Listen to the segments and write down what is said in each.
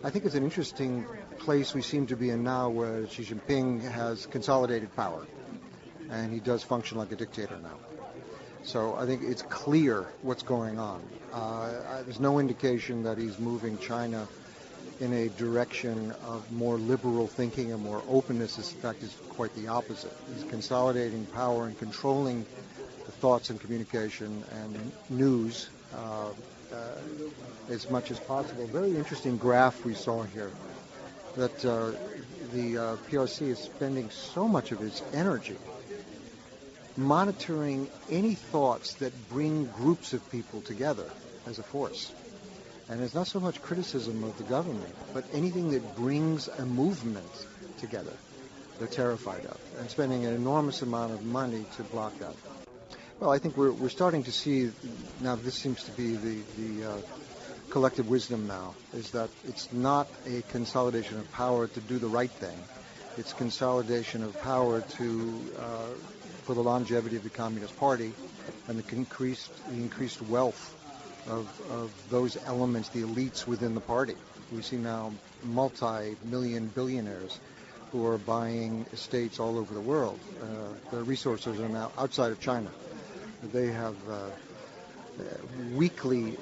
I think it's an interesting place we seem to be in now where Xi Jinping has consolidated power, and he does function like a dictator now. So I think it's clear what's going on. There's no indication that he's moving China in a direction of more liberal thinking and more openness. In fact, it's quite the opposite. He's consolidating power and controlling the thoughts and communication and news as much as possible. Very interesting graph we saw here that the PRC is spending so much of its energy monitoring any thoughts that bring groups of people together as a force. And it's not so much criticism of the government, but anything that brings a movement together, they're terrified of, and spending an enormous amount of money to block that. Well, I think we're starting to see, now this seems to be the collective wisdom now, is that it's not a consolidation of power to do the right thing. It's consolidation of power for the longevity of the Communist Party and the increased wealth of those elements, the elites within the party. We see now multi-million billionaires who are buying estates all over the world. Their resources are now outside of China. They have weekly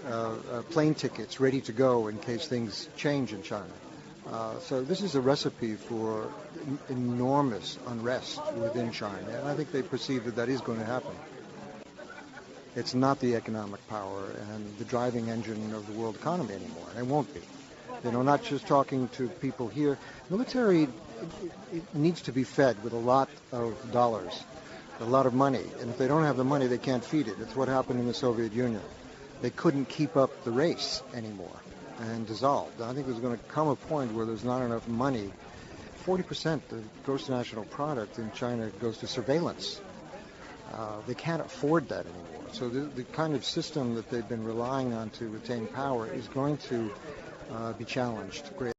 plane tickets ready to go in case things change in China. So this is a recipe for enormous unrest within China, and I think they perceive that that is going to happen. It's not the economic power and the driving engine of the world economy anymore. It won't be. Not just talking to people here. Military, it needs to be fed with a lot of dollars, a lot of money. And if they don't have the money, they can't feed it. It's what happened in the Soviet Union. They couldn't keep up the race anymore and dissolved. I think there's going to come a point where there's not enough money. 40% of gross national product in China goes to surveillance. They can't afford that anymore. So the kind of system that they've been relying on to retain power is going to be challenged greatly.